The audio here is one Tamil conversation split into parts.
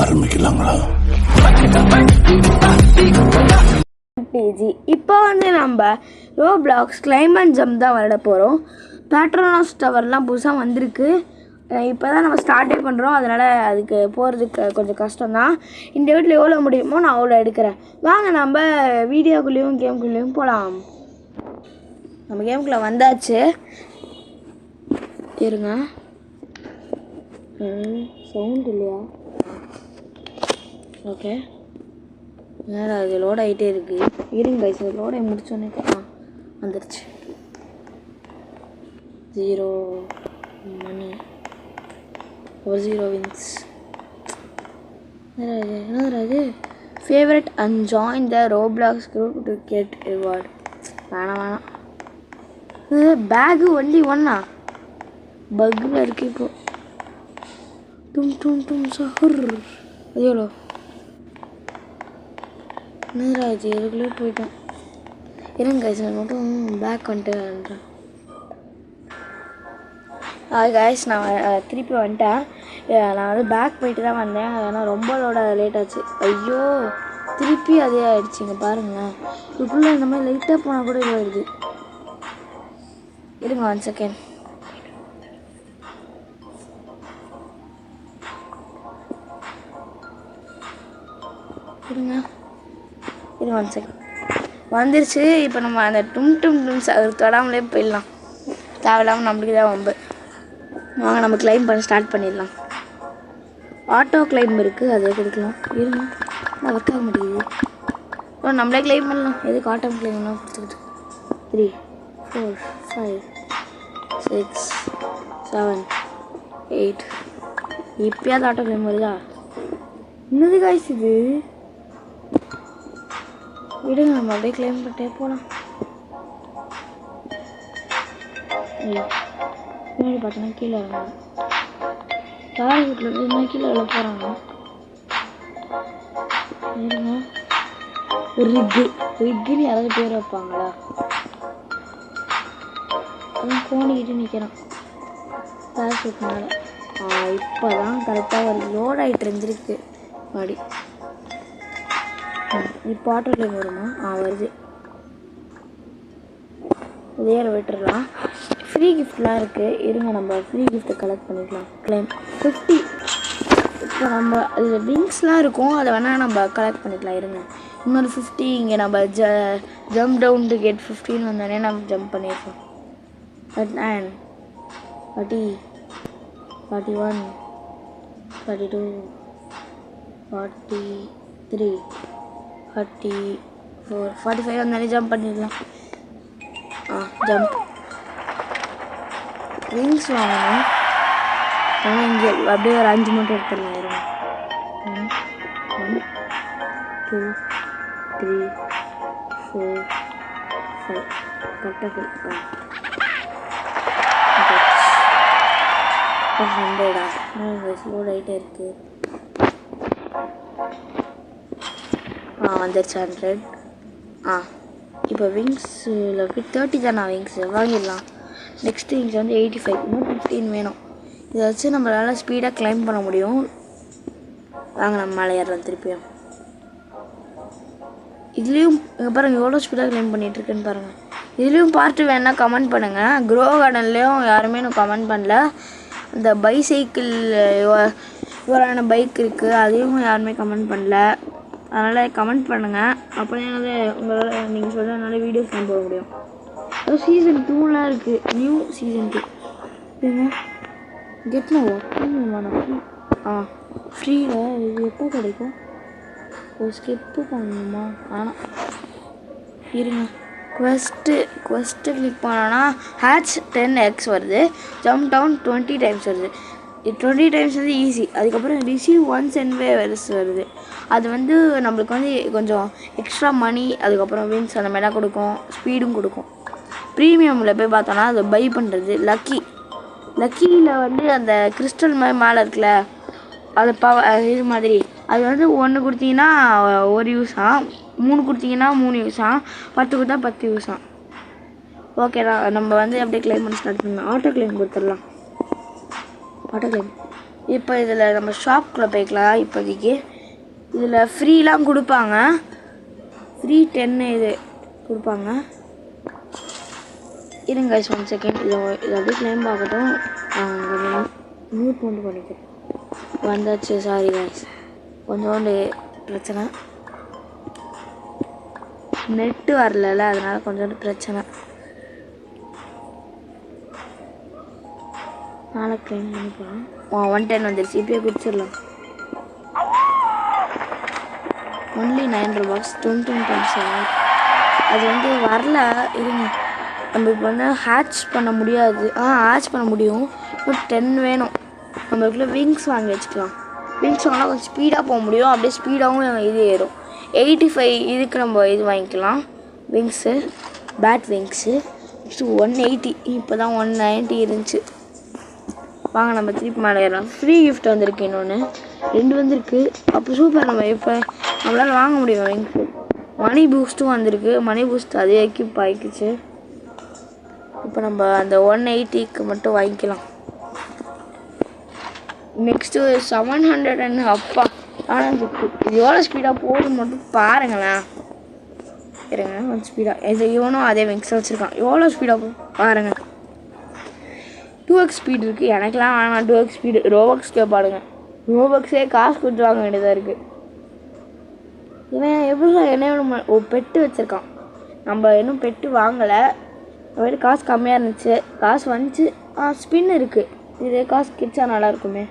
ஆரம்பிக்கலாங்களா? இப்போ வந்து நம்ம ரோப்ளாக்ஸ் கிளைம் அண்ட் ஜம்ப் தான் விளையாட போகிறோம். பேட்ரோனாஸ் டவர்லாம் புதுசாக வந்திருக்கு. இப்போ தான் நம்ம ஸ்டார்ட்டே பண்ணுறோம். அதனால் அதுக்கு போகிறதுக்கு கொஞ்சம் கஷ்டம்தான். இந்த வீட்டில் எவ்வளோ முடியுமோ நான் அவ்வளோ எடுக்கிறேன். வாங்க நம்ம வீடியோக்குள்ளேயும் கேம்குள்ளேயும் போகலாம். நம்ம கேமுக்குள்ளே வந்தாச்சு. இருங்க, சவுண்ட் இல்லையா? ஓகே, நேரம் அது லோட் ஆகிட்டே இருக்குது. இருங்க கைஸ், லோடை முடிச்சோன்னே வந்துடுச்சு. 0 மணி ஒரு 0 வின்ஸ். என்னது favourite and join the Roblox group to get reward. வேணாம் பேகு ஒன்லி ஒன்னா பக்கில் இருக்கு. இப்போ டும் டும் டும் சஹர் அது எவ்வளோ நேராச்சு? எதுக்குள்ளே போயிட்டேன். இருங்க கைஸ், நான் மட்டும் பேக் வந்துட்டேன். கைஸ், நான் திருப்பி வந்துட்டேன். நான் வந்து பேக் போயிட்டு தான் வந்தேன். ஆனால் ரொம்ப லேட் ஆச்சு. ஐயோ, திருப்பி அதே ஆகிடுச்சிங்க பாருங்கள். இதுக்குள்ளே இந்த மாதிரி லைட்டாக போனால் கூட இது வருது. இருங்க 1 செகண்ட். இருங்க 1 செகண்ட். வந்துருச்சு. இப்போ நம்ம அந்த டும் டும் டும்ஸ் அது தொடாமலே போயிடலாம். தேவையில்லாமல் நம்மளுக்கு தான் வம்பு. வாங்க நம்ம கிளைம் பண்ண ஸ்டார்ட் பண்ணிடலாம். ஆட்டோ கிளைம் இருக்குது, அதை கொடுக்கலாம். இருங்க, நான் ஒர்க் ஆக மாட்டேங்குது. நம்மளே கிளைம் பண்ணலாம். எதுக்கு ஆட்டோ கிளைம்லாம் கொடுத்துக்கிட்டு? 3 4 5 6 7 8. இப்போயாவது ஆட்டோ கிளைம் வருதா? என்னது காய்ஸ் இது? விடுங்க, நம்ம அப்படியே கிளைம் பண்ணிட்டே போகலாம். பின்னாடி பார்த்தோன்னா கீழே இறங்கலாம். யார் வீட்டில் இருந்து கீழே விழ போகிறாங்க? இருங்க, ரிக்குன்னு யாராவது பேர் வைப்பாங்களா? அவன் கோணிக்கிட்டு நிற்கிறான் பேரஷூட்னால. இப்போ தான் கரெக்டாக ஒரு லோட் ஆகிட்டு இருந்துருக்கு மாடி. இப்போ ஆட்டோவில் வருமா? வருது. இதே விட்டுடலாம். ஃப்ரீ கிஃப்ட்லாம் இருக்குது. இருங்க, நம்ம ஃப்ரீ கிஃப்ட்டை கலெக்ட் பண்ணிக்கலாம். கிளைம் 50. இப்போ நம்ம அதில் விங்ஸ்லாம் இருக்கும், அதை வேணால் நம்ம கலெக்ட் பண்ணிக்கலாம். இருங்க, இன்னொரு 50. இங்கே நம்ம ஜம்ப் டவுன் டு கெட் 15 வந்தோடனே நம்ம ஜம்ப் பண்ணியிருக்கோம். 39 40 41 42 43 44 45 வந்தாலே ஜம்ப் பண்ணிடலாம். ஜம்ப் விங்ஸ் வாங்கணும். ஆனால் இங்கே அப்படியே ஒரு 5 மட்டும் எடுத்துடலாம். 1 2 3 4 5 கரெக்டாக 100. லோட் ஆகிட்டே இருக்குது. வந்துருச்சு 100. இப்போ விங்ஸில் 30 தான். நான் விங்ஸ் வாங்கிடலாம். நெக்ஸ்ட் விங்ஸ் வந்து 85. இன்னும் 15 வேணும். இதை வச்சு நம்மளால் ஸ்பீடாக கிளைம் பண்ண முடியும். வாங்க நம்ம மேலே ஏறலாம் திருப்பியும். இதுலேயும் பாருங்கள் எவ்வளோ ஸ்பீடாக கிளைம் பண்ணிகிட்ருக்குன்னு பாருங்கள். இதுலேயும் பார்ட்டு வேணால் கமெண்ட் பண்ணுங்கள். க்ரோ கார்டன்லேயும் யாருமே இன்னும் கமெண்ட் பண்ணல. இந்த பைசைக்கிள் இவரான பைக் இருக்குது, அதையும் யாருமே கமெண்ட் பண்ணல. அதனால் கமெண்ட் பண்ணுங்கள். அப்போ என்னால் உங்களால் நீங்கள் சொல்கிறதுனால வீடியோஸ் தான் போட முடியும். அதுவும் சீசன் 2லாம் இருக்குது. New season 2 கெட்னவா ஃப்ரீயில். இது எப்போ கிடைக்கும்? ஒரு ஸ்கிப்பு பண்ணணுமா? ஆனால் இருங்க, குவெஸ்ட்டு கிளிக் பண்ணோன்னா ஹேட்ச் 10x வருது. ஜம்ப் டவுன் 20 டைம்ஸ் வருது. 20 டைம்ஸ் வந்து ஈஸி. அதுக்கப்புறம் ரிசீவ் ஒன்ஸ் அண்ட் வேவர்ஸ் வருது. அது வந்து நம்மளுக்கு வந்து கொஞ்சம் எக்ஸ்ட்ரா மணி, அதுக்கப்புறம் வின்ஸ் அந்த மாதிரிலாம் கொடுக்கும், ஸ்பீடும் கொடுக்கும். ப்ரீமியமில் போய் பார்த்தோன்னா அதை பை பண்ணுறது. லக்கியில் வந்து அந்த கிறிஸ்டல் மாதிரி மேலே இருக்குல்ல, அது இது மாதிரி. அது வந்து 1 கொடுத்தீங்கன்னா 1 யூஸாக, 3 கொடுத்தீங்கன்னா 3 யூஸாக, 10 கொடுத்தா 10 யூஸாக. ஓகேடா, நம்ம வந்து அப்படியே கிளைம் பண்ண ஸ்டார்ட் பண்ணலாம். ஆட்டோ கிளைம் கொடுத்துடலாம். ஆட்டோ கிளைம் இப்போ இதில் நம்ம ஷாப்குள்ளே போய்க்கலாம். இப்போதைக்கு இதில் ஃப்ரீலாம் கொடுப்பாங்க. ஃப்ரீ 10 இது கொடுப்பாங்க. இருங்க guys 1 செகண்ட். இதை அப்படியே கிளைம் பார்க்கட்டும். மியூட் பண்ணிக்கிறேன். வந்தாச்சு. சாரி guys, கொஞ்சோண்டு பிரச்சனை. நெட்டு வரல, அதனால கொஞ்சோண்டு பிரச்சனை. நாளைக்கு கிளைம் பண்ணிக்கலாம். 110 வந்துருச்சு. இப்போயே குடிச்சிடலாம். ஒன்லி 9 ரூபாய்ஸ் 20 அது வந்து வரல. இருங்க, நம்ம இப்போ வந்து ஹேட்ச் பண்ண முடியாது. ஹேட்ச் பண்ண முடியும். இன்னும் 10 வேணும். நம்மளுக்குள்ள விங்ஸ் வாங்கி வச்சுக்கலாம். விங்ஸ் வாங்கினா கொஞ்சம் ஸ்பீடாக போக முடியும். அப்படியே ஸ்பீடாகவும் இது ஏறும். 85 இதுக்கு நம்ம இது வாங்கிக்கலாம். Wings, pad wings. நெக்ஸ்ட்டு 180. இப்போ தான் 190 இருந்துச்சு. வாங்க நம்ம திருப்பி மேலே ஏறலாம். ஃப்ரீ கிஃப்ட் வந்திருக்கு. இன்னொன்று 2 வந்திருக்கு. அப்போ சூப்பர். நம்ம இப்போ நம்மளால் வாங்க முடியும் விங்ஸு. மணி பூஸ்ட்டும் வந்திருக்கு. மணி பூஸ்ட் அதே எக்யூப் ஆகிக்குச்சு. இப்போ நம்ம அந்த 180க்கு மட்டும் வாங்கிக்கலாம். நெக்ஸ்ட்டு 700 அப்பா. ஆனால் இது எவ்வளோ ஸ்பீடாக போகுது மட்டும் பாருங்களேன். இருங்க கொஞ்சம் ஸ்பீடாக. இது இவனும் அதே விங்ஸ் வச்சுருக்கான். எவ்வளோ ஸ்பீடாக போகும் பாருங்கள். 2x ஸ்பீட் இருக்குது. எனக்குலாம் வேணாம் 2x ஸ்பீடு. ரோபக்ஸ் கேட்பாடுங்க. ரோபக்ஸே காசு கொடுத்து வாங்க வேண்டியதாக இருக்குது. இவன் எப்படி என்ன பெட்டு வச்சுருக்கான். நம்ம இன்னும் பெட்டு வாங்கலை. அவர்கிட்ட காசு கம்மியாக இருந்துச்சு. காசு வந்துச்சு. ஸ்பின் இருக்குது. இதே காசு கிச்சா நல்லாயிருக்குமே.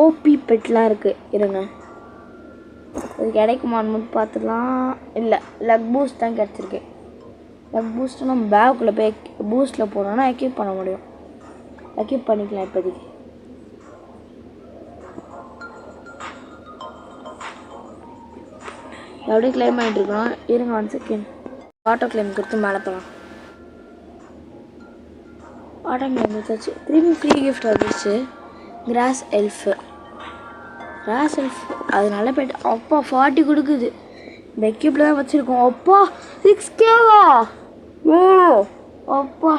ஓபி பெட்லாம் இருக்குது. இருங்க இது கிடைக்குமான்னு பார்த்துக்கலாம். இல்லை, லக் பூஸ்ட் தான் கிடச்சிருக்கு. லக் பூஸ்ட்டு நம்ம பேக்குள்ளே போய் பூஸ்ட்டில் போனோன்னா எக்யூப் பண்ண முடியும். எக்யூப் பண்ணிக்கலாம். இப்போதைக்கு அப்படியே கிளைம் பண்ணிட்டு இருக்கணும். இருங்க 1 செகண்ட். ஆட்டோ கிளைம் கொடுத்து மேலே போகலாம். ஆட்டோ கிளைம் கொடுத்தாச்சு. திரும்பி ஃப்ரீ கிஃப்ட் வந்துச்சு. Cross elf. கிராஸ் எல்ஃப் அது நல்ல பெட். அப்பா 40 கொடுக்குது. இந்த எக்யூப்பில் தான் வச்சுருக்கோம். அப்பா 6Kவா? ஓ அப்பா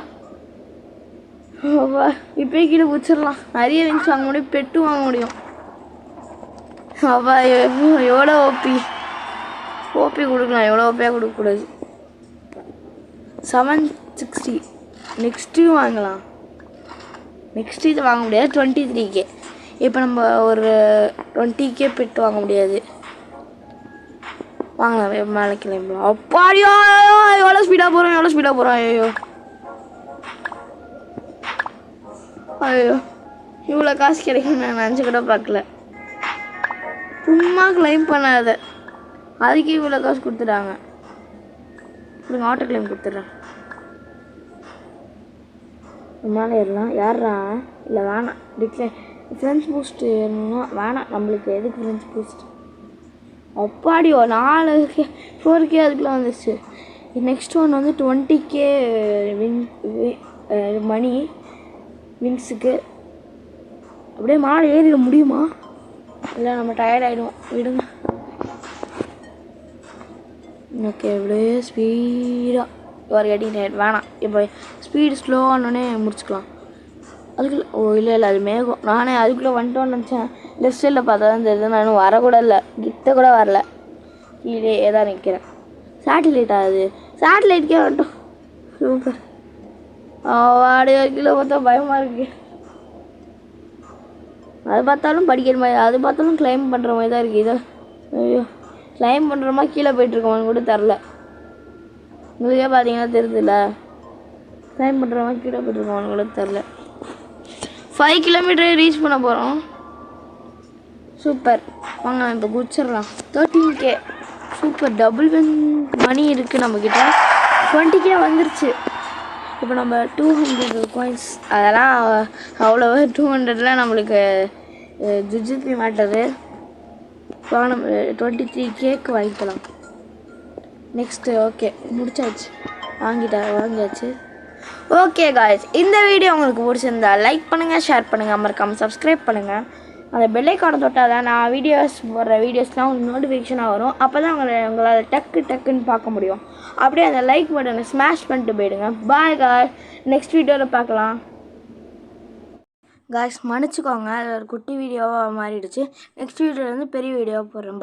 அப்பா. இப்போயே கீழே பிடிச்சிடலாம். நிறைய விங்ஸ் வாங்க முடியும். பெட்டும் வாங்க முடியும். அப்பா எவ்வளோ ஓபி கொடுக்கலாம். எவ்வளோ ஓபியாக கொடுக்கக்கூடாது. 760. நெக்ஸ்ட்டு வாங்கலாம். நெக்ஸ்ட்டு இது வாங்க முடியாது. 23K. இப்போ நம்ம ஒரு 20K பெட்டு வாங்க முடியாது. வாங்கலாம். மேலே கிளம்பலாம். அப்பாடியோ எவ்வளோ ஸ்பீடாக போகிறோம். ஐயோ இவ்வளோ காசு கிடைக்கும் நான் நினச்சி கூட பார்க்கல. சும்மா கிளைம் பண்ணாத அதுக்கு இவ்வளோ காசு கொடுத்துட்டாங்க. இப்படி ஆட்டோ கிளைம் கொடுத்துட்றேன். மேலே ஏறலாம். யாரா? இல்லை வேணாம். ஃப்ரெண்ட்ஸ் பூஸ்ட் ஏறணும்னா வேணாம். நம்மளுக்கு எதுக்கு ஃப்ரெண்ட்ஸ் பூஸ்ட்? அப்பாடியோ 4K அதுக்குள்ளே வந்துச்சு. நெக்ஸ்ட் ஒன் வந்து 20K மணி விங்ஸுக்கு. அப்படியே மாலை ஏறிட முடியுமா? இல்லை நம்ம டயர்ட் ஆகிடுவோம். விடுங்க. ஓகே அப்படியே ஸ்பீடாக ஒரு கட்டிங் வேணாம். இப்போ ஸ்பீடு ஸ்லோவானோடனே முடிச்சுக்கலாம். அதுக்குள்ளே இல்லை அது மேகம். நானே அதுக்குள்ளே வந்துட்டோன்னு நினச்சேன். லெஃப்ட் சைடில் பார்த்தா தான் தெரியுது. நான் இன்னும் வரக்கூட இல்லை. கிட்ட கூட வரல. கீழே தான் நிற்கிறேன். சேட்டிலைட் ஆகுது. சேட்டிலைட்கே வந்துட்டோம். சூப்பர். வாடி கீழே பார்த்தா பயமாக இருக்கு. அது பார்த்தாலும் படிக்கிற மாதிரி, அது பார்த்தாலும் கிளைம் பண்ணுற மாதிரி தான் இருக்குது. இதை ஐயோ கிளைம் பண்ணுற மாதிரி கீழே போய்ட்டுருக்கோன்னு கூட தெரில. உங்களுக்கே பார்த்தீங்கன்னா தெரியுதுல்ல. கிளைம் பண்ணுற மாதிரி கீழே போய்ட்டுருக்கோன்னு கூட தெரில. 5 கிலோமீட்டரே ரீச் பண்ண போகிறோம். சூப்பர். வாங்க இப்போ குடிச்சிடலாம். 13K. சூப்பர். டபுள் மணி இருக்குது நம்மக்கிட்ட. 20K வந்துருச்சு. இப்போ நம்ம 200 காயின்ஸ் அதெல்லாம் அவ்வளோ 200லாம் நம்மளுக்கு ஜிஜிபி மாட்டது. வாங்க நம்ம 23Kக்கு வாங்கிக்கலாம். நெக்ஸ்ட்டு ஓகே முடிச்சாச்சு. வாங்கியாச்சு. ஓகே காய்ஸ், இந்த வீடியோ உங்களுக்கு பிடிச்சிருந்தா லைக் பண்ணுங்கள், ஷேர் பண்ணுங்கள், மறக்காமல் சப்ஸ்கிரைப் பண்ணுங்கள். அந்த பெல் ஐக்கானை தொட்டால் தான் நான் போடுற வீடியோஸ்லாம் உங்களுக்கு நோட்டிஃபிகேஷனாக வரும். அப்போ தான் உங்களால் டக்குன்னு பார்க்க முடியும். அப்படியே அந்த லைக் பட்டனை ஸ்மாஷ் பண்ணிட்டு போயிடுங்க. பாய் காய்ஸ், நெக்ஸ்ட் வீடியோவில் பார்க்கலாம். காய்ஸ் மன்னிச்சுக்கோங்க, அது ஒரு குட்டி வீடியோவாக மாறிடுச்சு. நெக்ஸ்ட் வீடியோவில் வந்து பெரிய வீடியோவாக போடுறேன்.